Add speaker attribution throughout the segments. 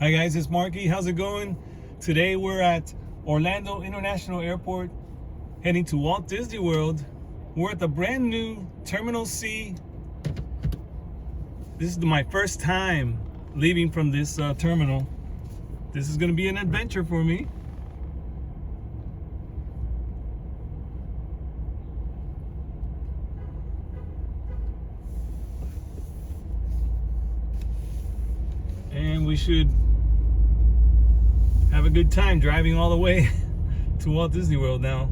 Speaker 1: Hi guys, it's Marky. How's it going? Today we're at Orlando International Airport heading to Walt Disney World. We're at the brand new Terminal C. This is my first time leaving from this terminal. This is going to be an adventure for me. And we should have a good time driving all the way to Walt Disney World now.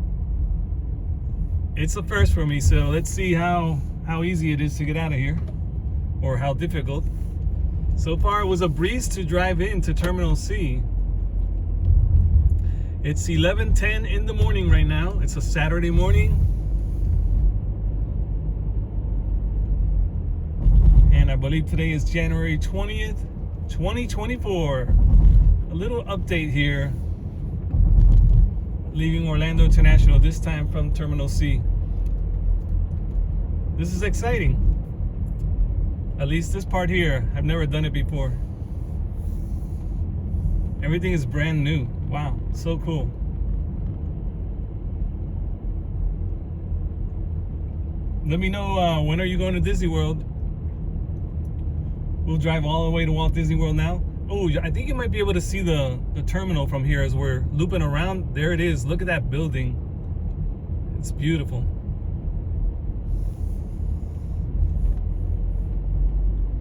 Speaker 1: It's a first for me, so let's see how easy it is to get out of here, or how difficult. So far it was a breeze to drive into Terminal C. It's 11:10 in the morning right now. It's a Saturday morning. And I believe today is January 20th, 2024. A little update here, leaving Orlando International, this time from Terminal C. This is exciting. At least this part here, I've never done it before. Everything is brand new. Wow, so cool. Let me know when are you going to Disney World. We'll drive all the way to Walt Disney World now. Oh, I think you might be able to see the terminal from here as we're looping around. There it is. Look at that building. It's beautiful.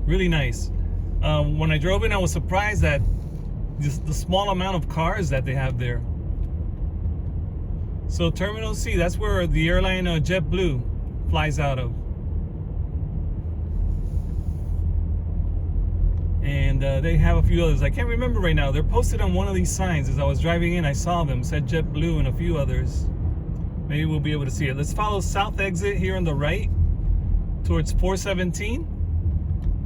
Speaker 1: Really nice. When I drove in, I was surprised at just the small amount of cars that they have there. So Terminal C, that's where the airline JetBlue flies out of. And they have a few others. I can't remember right now. They're posted on one of these signs. As I was driving in, I saw them. It said JetBlue and a few others. Maybe we'll be able to see it. Let's follow south exit here on the right towards 417.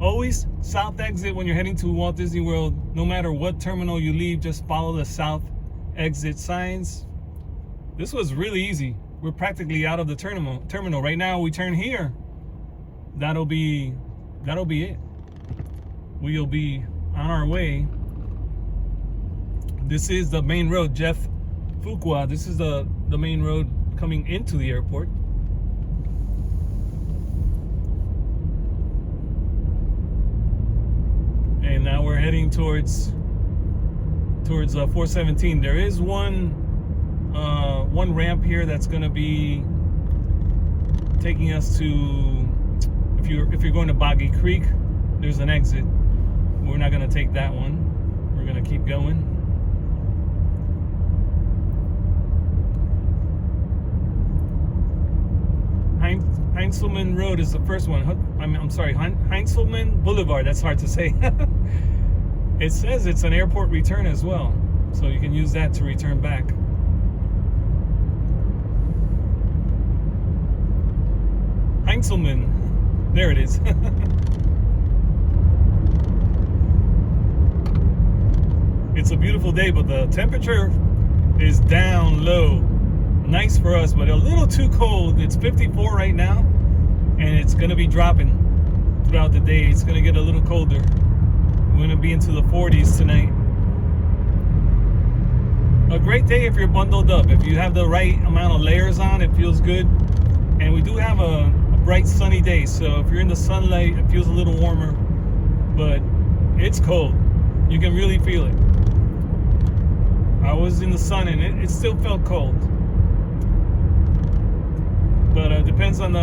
Speaker 1: Always south exit when you're heading to Walt Disney World. No matter what terminal you leave, just follow the south exit signs. This was really easy. We're practically out of the terminal. Right now we turn here. That'll be it. We'll be on our way. This is the main road, Jeff Fuqua. This is the main road coming into the airport. And now we're heading towards 417. There is one ramp here that's going to be taking us to, if you're going to Boggy Creek, there's an exit. We're not going to take that one. We're going to keep going. Heinzelman Road is the first one. I'm sorry, Heinzelman Boulevard. That's hard to say. It says it's an airport return as well, so you can use that to return back. Heinzelman. There it is. It's a beautiful day, but the temperature is down low. Nice for us, but a little too cold. It's 54 right now, and it's going to be dropping throughout the day. It's going to get a little colder. We're going to be into the 40s tonight. A great day if you're bundled up. If you have the right amount of layers on, it feels good. And we do have a bright sunny day, so if you're in the sunlight, it feels a little warmer, but it's cold. You can really feel it. I was in the sun and it still felt cold, but it depends on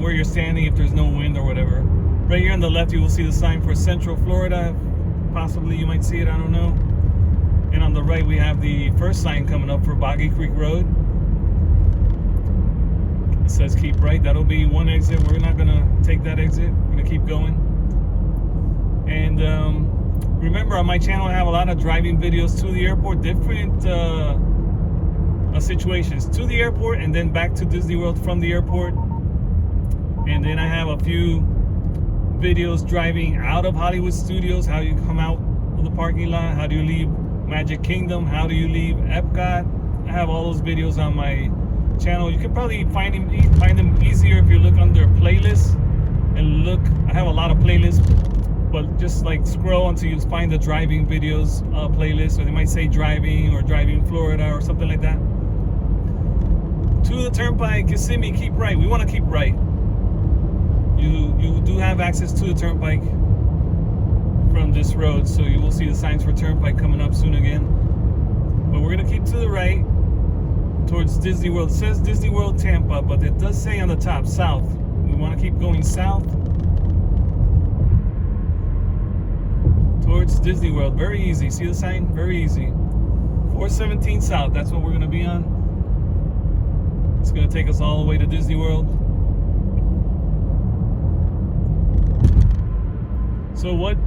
Speaker 1: where you're standing, if there's no wind or whatever. Right here on the left you will see the sign for Central Florida. Possibly you might see it, I don't know. And on the right we have the first sign coming up for Boggy Creek Road. It says keep right. That'll be one exit. We're not gonna take that exit. We're gonna keep going. And remember, on my channel I have a lot of driving videos to the airport, different situations to the airport and then back to Disney World from the airport. And then I have a few videos driving out of Hollywood Studios, how you come out of the parking lot, how do you leave Magic Kingdom, how do you leave Epcot. I have all those videos on my channel. You can probably find them easier if you look under playlists and look. I have a lot of playlists, but just like scroll until you find the driving videos playlist, or they might say driving or driving Florida or something like that. To the turnpike, Kissimmee, keep right. We want to keep right. You do have access to the turnpike from this road, so you will see the signs for turnpike coming up soon again. But we're gonna keep to the right towards Disney World. It says Disney World Tampa, but it does say on the top south. We want to keep going south towards Disney World. Very easy. See the sign? Very easy. 417 south. That's what we're gonna be on. It's gonna take us all the way to Disney World. So what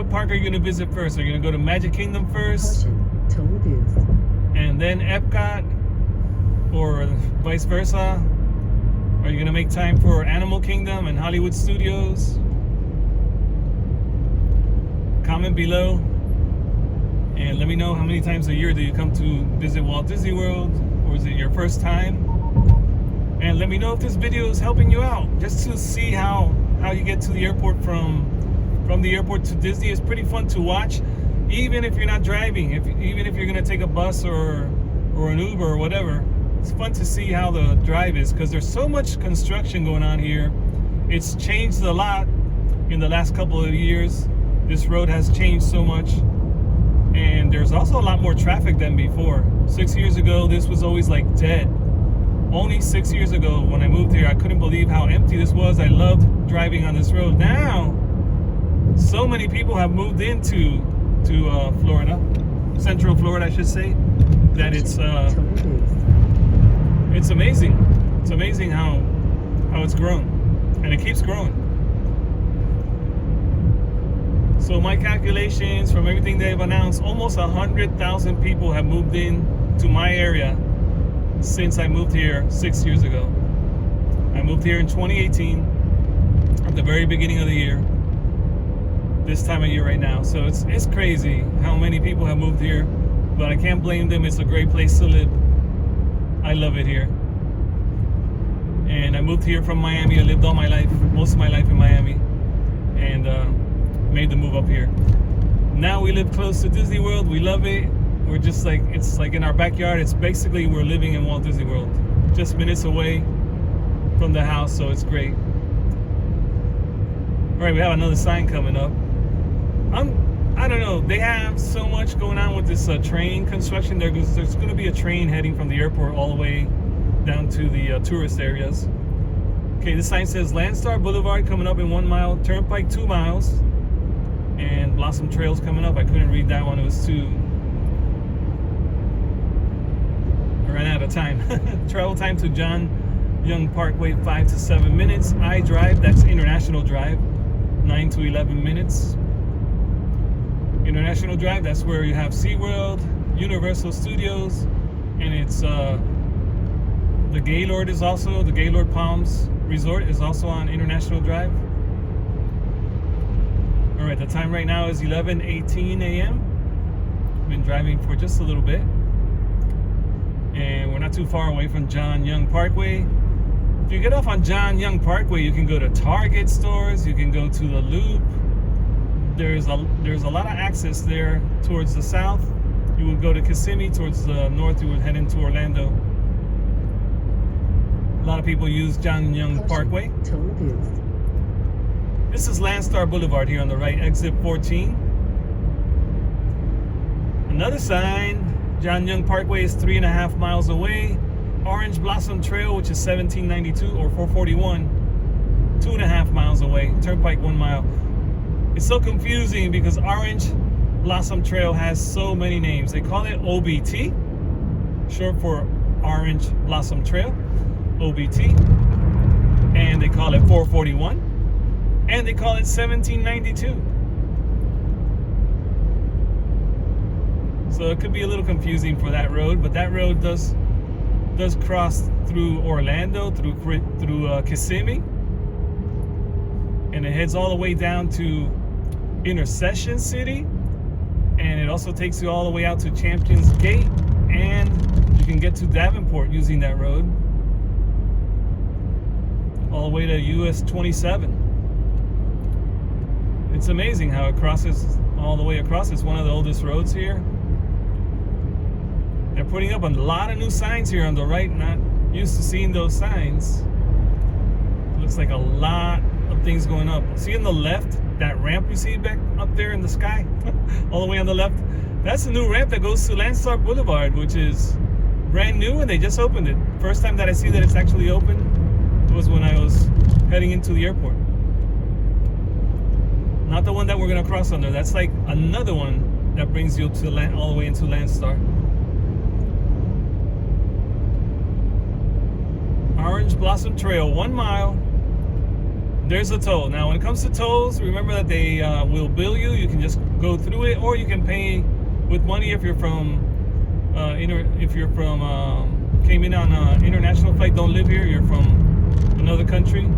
Speaker 1: park are you gonna visit first? Are you gonna go to Magic Kingdom first, and then Epcot, or vice versa? Are you gonna make time for Animal Kingdom and Hollywood Studios? Comment below and let me know how many times a year do you come to visit Walt Disney World, or is it your first time? And let me know if this video is helping you out, just to see how you get to the airport from the airport to Disney. Is pretty fun to watch, even if you're not driving. Even if you're gonna take a bus or an Uber or whatever, it's fun to see how the drive is, because there's so much construction going on here. It's changed a lot in the last couple of years. This road has changed so much, and there's also a lot more traffic than before. 6 years ago, this was always like dead. Only 6 years ago when I moved here, I couldn't believe how empty this was. I loved driving on this road. Now, so many people have moved into Florida, Central Florida, I should say, that it's amazing. It's amazing how it's grown, and it keeps growing. So my calculations from everything they've announced, almost 100,000 people have moved in to my area since I moved here 6 years ago. I moved here in 2018, at the very beginning of the year, this time of year right now. So it's crazy how many people have moved here, but I can't blame them. It's a great place to live. I love it here. And I moved here from Miami. I lived all my life, most of my life in Miami, and made the move up here. Now we live close to Disney World. We love it. We're just like, it's like in our backyard. It's basically, we're living in Walt Disney World, just minutes away from the house, so it's great. All right, we have another sign coming up. I don't know, they have so much going on with this train construction. There's going to be a train heading from the airport all the way down to the tourist areas. Okay, this sign says Landstar Boulevard coming up in 1 mile, Turnpike 2 miles, and Blossom Trail's coming up. I couldn't read that one, it was too... I ran out of time. Travel time to John Young Parkway, 5 to 7 minutes. I Drive, that's International Drive, 9 to 11 minutes. International Drive, that's where you have SeaWorld, Universal Studios, and it's the Gaylord is also, the Gaylord Palms Resort is also on International Drive. All right, the time right now is 11:18 a.m. Been driving for just a little bit, and we're not too far away from John Young Parkway. If you get off on John Young Parkway, you can go to Target stores, you can go to the Loop. There's a lot of access there towards the south. You would go to Kissimmee. Towards the north, you would head into Orlando. A lot of people use John Young Parkway. This is Landstar Boulevard here on the right, exit 14. Another sign, John Young Parkway is 3.5 miles away. Orange Blossom Trail, which is 1792 or 441, 2.5 miles away. Turnpike 1 mile. It's so confusing because Orange Blossom Trail has so many names. They call it OBT, short for Orange Blossom Trail, OBT, and they call it 441, and they call it 1792. So it could be a little confusing for that road, but that road does cross through Orlando, through Kissimmee, and it heads all the way down to Intercession City, and it also takes you all the way out to Champions Gate, and you can get to Davenport using that road all the way to US 27. It's amazing how it crosses all the way across. It's one of the oldest roads here. They're putting up a lot of new signs here on the right. Not used to seeing those signs. Looks like a lot of things going up. See on the left, that ramp you see back up there in the sky, all the way on the left? That's a new ramp that goes to Landstar Boulevard, which is brand new, and they just opened it. First time that I see that it's actually open was when I was heading into the airport. Not the one that we're gonna cross under. That's like another one that brings you to all the way into Landstar. Orange Blossom Trail, 1 mile. There's a toll. Now, when it comes to tolls, remember that they will bill you. You can just go through it, or you can pay with money if you're from came in on an international flight, don't live here, you're from another country.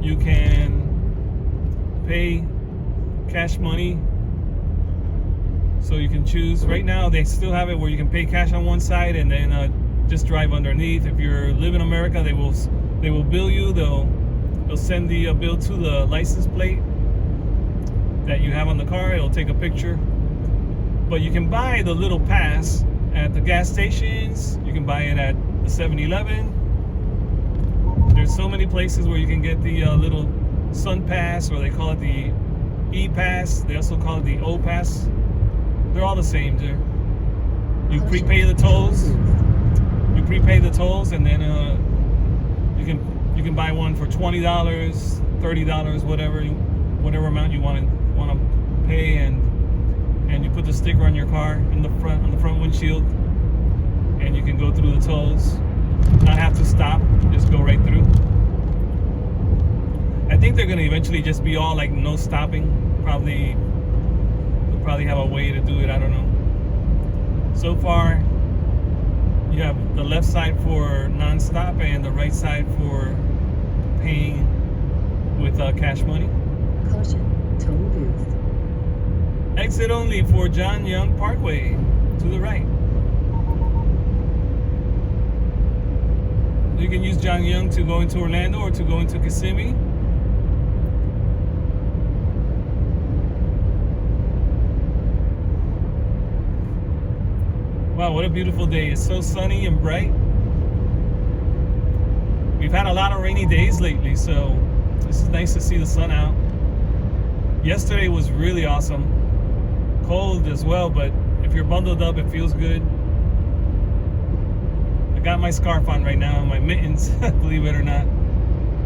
Speaker 1: You can pay cash money. So you can choose. Right now, they still have it where you can pay cash on one side and then just drive underneath. If you live in America, they will bill you. They'll send the bill to the license plate that you have on the car. It'll take a picture. But you can buy the little pass at the gas stations. You can buy it at the 7-Eleven. There's so many places where you can get the little Sun Pass, or they call it the E-Pass. They also call it the O-Pass. They're all the same, dude. You prepay the tolls. You prepay the tolls, and then you can buy one for $20, $30, whatever amount you want to pay, and you put the sticker on your car on the front windshield, and you can go through the tolls. Not have to stop, just go right through. I think they're gonna eventually just be all like no stopping. They'll probably have a way to do it. I don't know. So far, you have the left side for non-stop and the right side for paying with cash money.
Speaker 2: Caution, toll booth.
Speaker 1: Exit only for John Young Parkway to the right. You can use John Young to go into Orlando or to go into Kissimmee. Wow, what a beautiful day. It's so sunny and bright. We've had a lot of rainy days lately, so this is nice to see the sun out. Yesterday was really awesome. Cold as well, but if you're bundled up, it feels good. I got my scarf on right now, my mittens, believe it or not.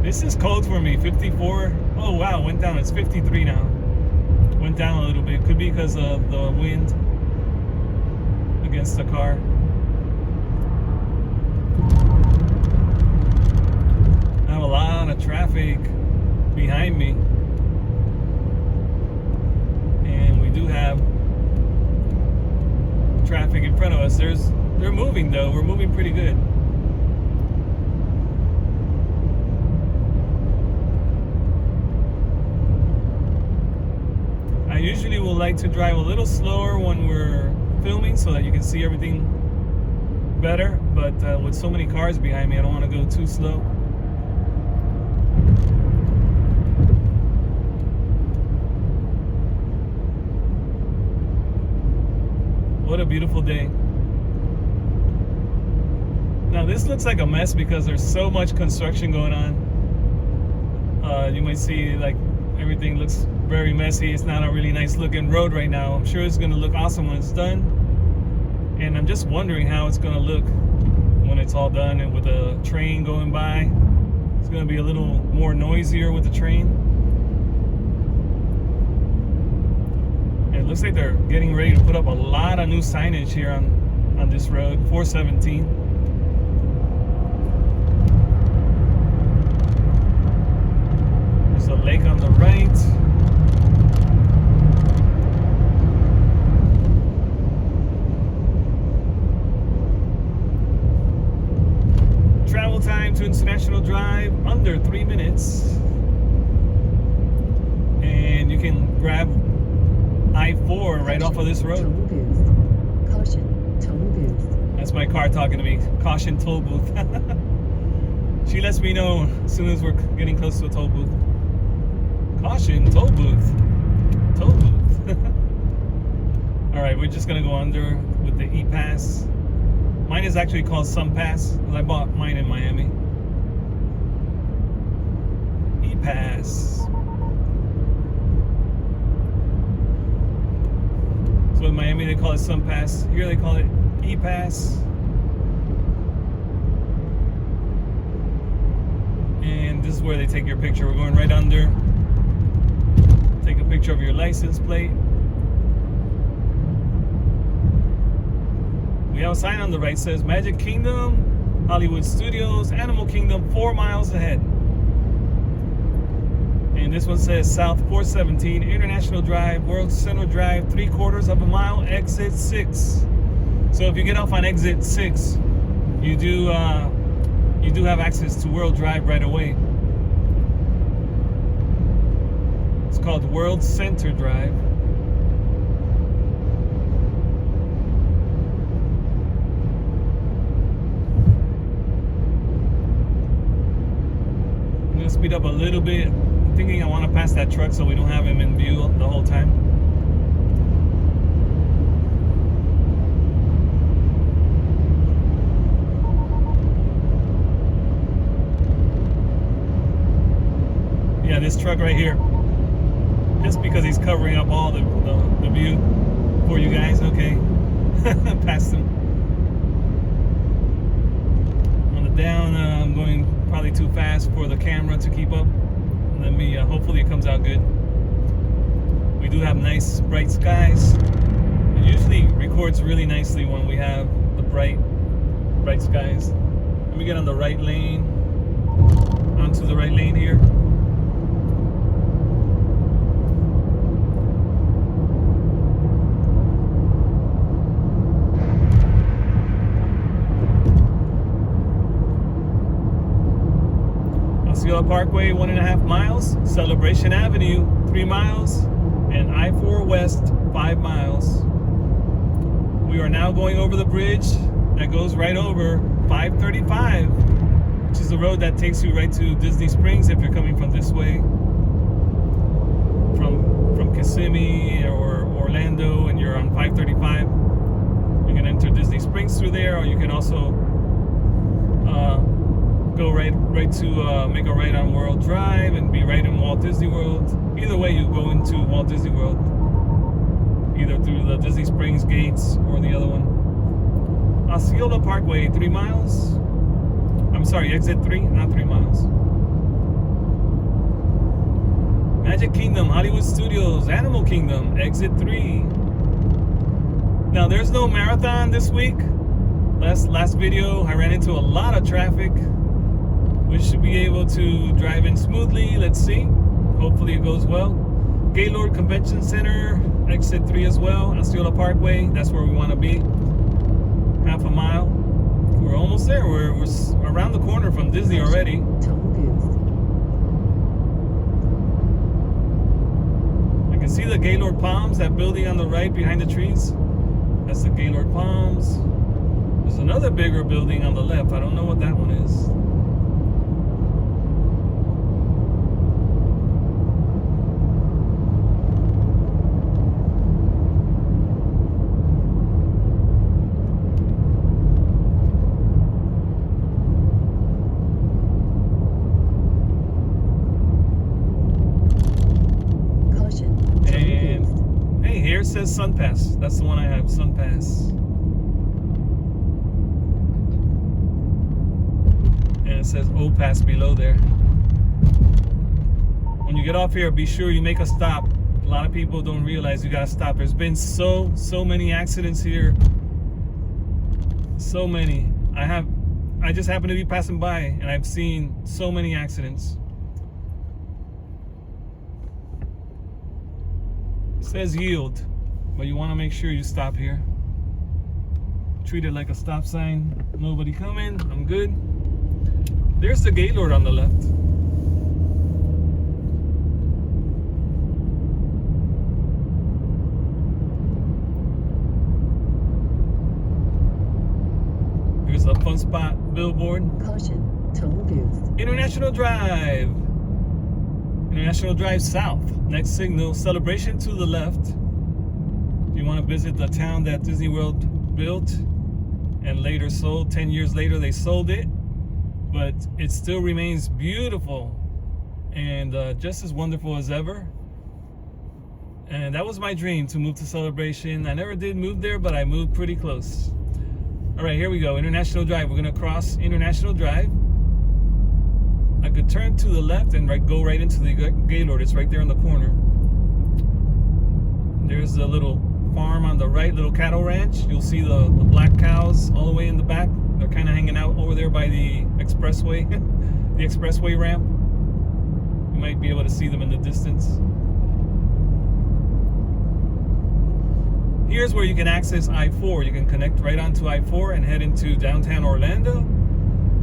Speaker 1: This is cold for me, 54. Oh wow, went down, it's 53 now. Went down a little bit, could be because of the wind against the car. I have a lot of traffic behind me, and we do have traffic in front of us. They're moving though. We're moving pretty good. I usually will like to drive a little slower when we're filming so that you can see everything better, but with so many cars behind me, I don't want to go too slow. What a beautiful day. Now this looks like a mess because there's so much construction going on. You might see like everything looks very messy. It's not a really nice looking road right now. I'm sure it's going to look awesome when it's done. And I'm just wondering how it's going to look when it's all done, and with a train going by. It's going to be a little more noisier with the train. And it looks like they're getting ready to put up a lot of new signage here on this road, 417. There's a lake on the right. Travel time to International Drive, under 3 minutes. And you can grab I-4 right off of this road.
Speaker 2: Toll booth. Caution, toll booth.
Speaker 1: That's my car talking to me. Caution, toll booth. She lets me know as soon as we're getting close to a toll booth. Caution, toll booth. Toll booth. All right, we're just gonna go under with the E-Pass. Mine is actually called Sun Pass because I bought mine in Miami. E-Pass. So in Miami they call it Sun Pass. Here they call it E-Pass. And this is where they take your picture. We're going right under. Take a picture of your license plate. We have a sign on the right that says Magic Kingdom, Hollywood Studios, Animal Kingdom, 4 miles ahead. And this one says South 417, International Drive, World Center Drive, 3/4 of a mile, exit 6. So if you get off on exit 6, you do have access to World Drive right away. It's called World Center Drive. I'm gonna speed up a little bit. I'm thinking I want to pass that truck so we don't have him in view the whole time. Yeah, this truck right here. Just because he's covering up all the view for you guys. Okay. Past him. On the down, I'm going probably too fast for the camera to keep up. Let me, hopefully it comes out good. We do have nice bright skies. It usually records really nicely when we have the bright skies. Let me get on the right lane, onto the right lane here. Osceola Parkway, 1.5 miles. Celebration Avenue, 3 miles. And I-4 West, 5 miles. We are now going over the bridge that goes right over 535, which is the road that takes you right to Disney Springs if you're coming from this way. From Kissimmee or Orlando and you're on 535, you can enter Disney Springs through there, or you can also go right to make a right on World Drive and be right in Walt Disney World. Either way, you go into Walt Disney World, either through the Disney Springs gates or the other one. Osceola Parkway, 3 miles. I'm sorry, exit 3, not 3 miles. Magic Kingdom, Hollywood Studios, Animal Kingdom, exit 3. Now there's no marathon this week. Last video, I ran into a lot of traffic. We should be able to drive in smoothly. Let's see. Hopefully it goes well. Gaylord Convention Center, exit 3 as well. Osceola Parkway, that's where we want to be. Half a mile. We're almost there. We're around the corner from Disney already.
Speaker 2: Toll booth.
Speaker 1: I can see the Gaylord Palms, that building on the right behind the trees. That's the Gaylord Palms. There's another bigger building on the left. I don't know what that one is. It says Sun Pass. That's the one I have, Sun Pass. And it says O Pass below there. When you get off here, be sure you make a stop. A lot of people don't realize you gotta stop. There's been so many accidents here. So many. I just happen to be passing by and I've seen so many accidents. It says yield, but you want to make sure you stop here. Treat it like a stop sign. Nobody coming. I'm good. There's the Gaylord on the left. Here's a Fun Spot billboard.
Speaker 2: Caution, toll booth.
Speaker 1: International Drive. International Drive south. Next signal, Celebration to the left. If you want to visit the town that Disney World built and later sold, 10 years later they sold it, but it still remains beautiful and just as wonderful as ever. And that was my dream, to move to Celebration. I never did move there, but I moved pretty close. All right, here we go, International Drive. We're gonna cross International Drive. I could turn to the left and go right into the Gaylord. It's right there in the corner. There's a little farm on the right, little cattle ranch. You'll see the black cows all the way in the back. They're kind of hanging out over there by the expressway, the expressway ramp. You might be able to see them in the distance. Here's where you can access I-4. You can connect right onto I-4 and head into downtown Orlando.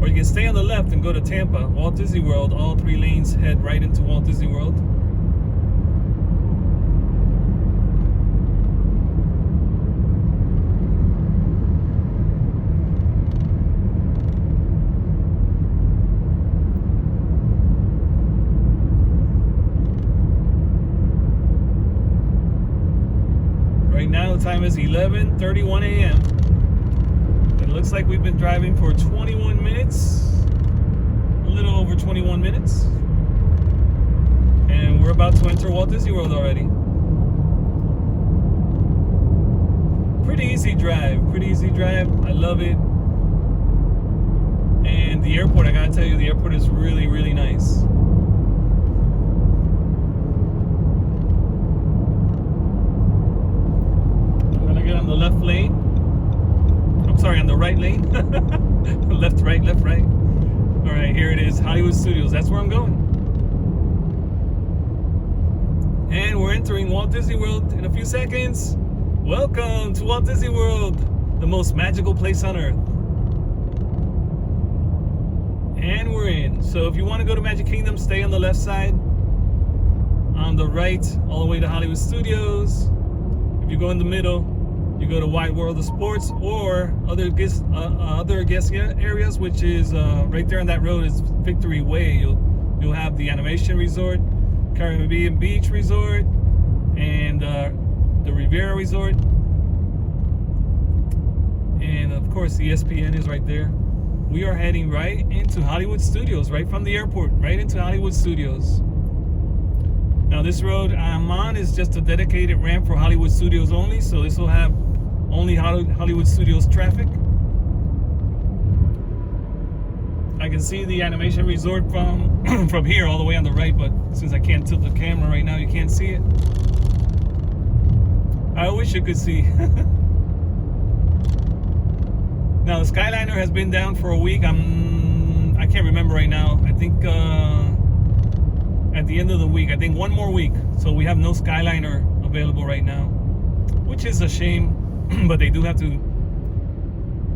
Speaker 1: Or you can stay on the left and go to Tampa, Walt Disney World. All 3 lanes head right into Walt Disney World. Right now the time is 11:31 a.m. It looks like we've been driving for 21 minutes, a little over 21 minutes. And we're about to enter Walt Disney World already. Pretty easy drive, I love it. And the airport, I gotta tell you, the airport is really, really nice. I'm gonna get on the left lane. I'm sorry, on the right lane. Left, right. All right, here it is, Hollywood Studios. That's where I'm going. And we're entering Walt Disney World in a few seconds. Welcome to Walt Disney World, the most magical place on earth. And we're in. So if you want to go to Magic Kingdom, stay on the left side. On the right, all the way to Hollywood Studios. If you go in the middle, you go to Wide World of Sports, or other guest areas, which is right there on that road is Victory Way. You'll have the Animation Resort, Caribbean Beach Resort, and the Riviera Resort, and of course the ESPN is right there. We are heading right into Hollywood Studios, right from the airport, right into Hollywood Studios. Now this road I'm on is just a dedicated ramp for Hollywood Studios only, so this will have only Hollywood Studios traffic. I can see the Animation Resort from from here all the way on the right, but since I can't tilt the camera right now, you can't see it. I wish you could see. Now the Skyliner has been down for a week. I can't remember right now. I think at the end of the week, I think one more week. So we have no Skyliner available right now, which is a shame. But they do have to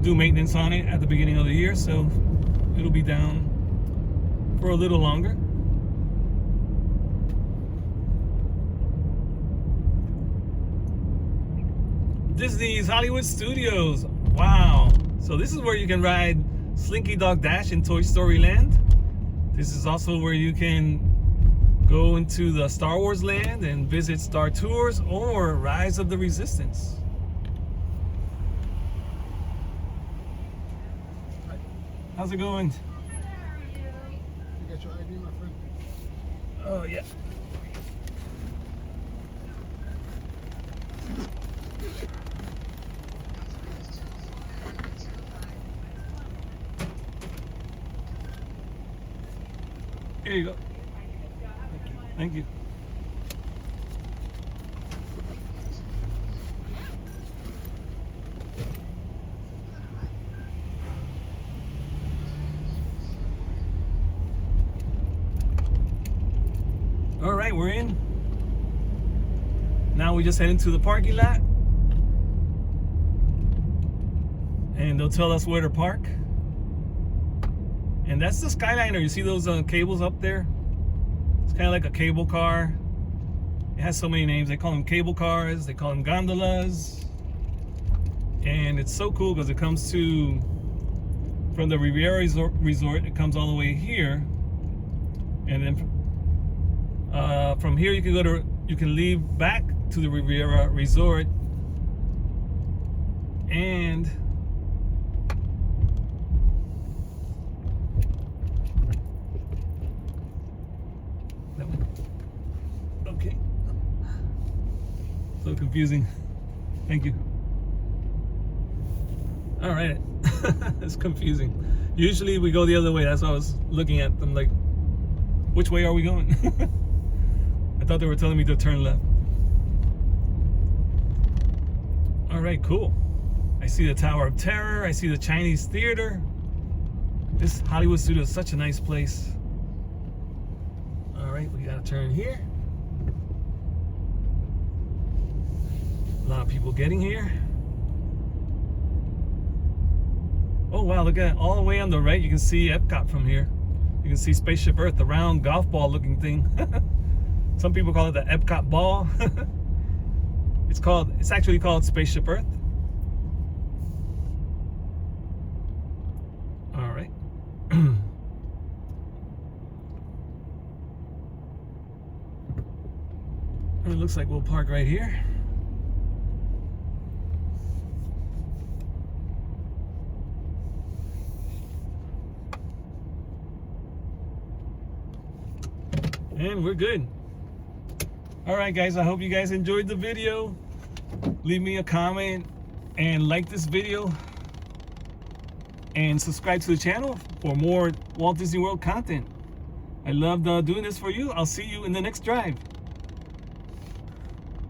Speaker 1: do maintenance on it at the beginning of the year, so it'll be down for a little longer. Disney's Hollywood Studios. Wow. So this is where you can ride Slinky Dog Dash in Toy Story Land. This is also where you can go into the Star Wars Land and visit Star Tours or Rise of the Resistance. How's it going?
Speaker 3: You got your ID, my friend?
Speaker 1: Oh, yeah. Here you go. Thank you. All right, we're in. Now we just head into the parking lot, and they'll tell us where to park. And that's the Skyliner. You see those cables up there? It's kind of like a cable car. It has so many names. They call them cable cars. They call them gondolas. And it's so cool because it comes from the Riviera Resort. It comes all the way here. And then From here, you can leave back to the Riviera Resort, and that one. Okay. So confusing. Thank you. All right. It's confusing. Usually we go the other way. That's why I was looking at them like, which way are we going? I thought they were telling me to turn left. All right, cool. I see the Tower of Terror. I see the Chinese Theater. This Hollywood Studio is such a nice place. All right, we gotta turn here. A lot of people getting here. Oh wow, look at it. All the way on the right, you can see Epcot from here. You can see Spaceship Earth, the round golf ball looking thing. Some people call it the Epcot ball. It's actually called Spaceship Earth. All right. It looks like we'll park right here. And we're good. All right, guys, I hope you guys enjoyed the video. Leave me a comment and like this video and subscribe to the channel for more Walt Disney World content. I loved doing this for you. I'll see you in the next drive.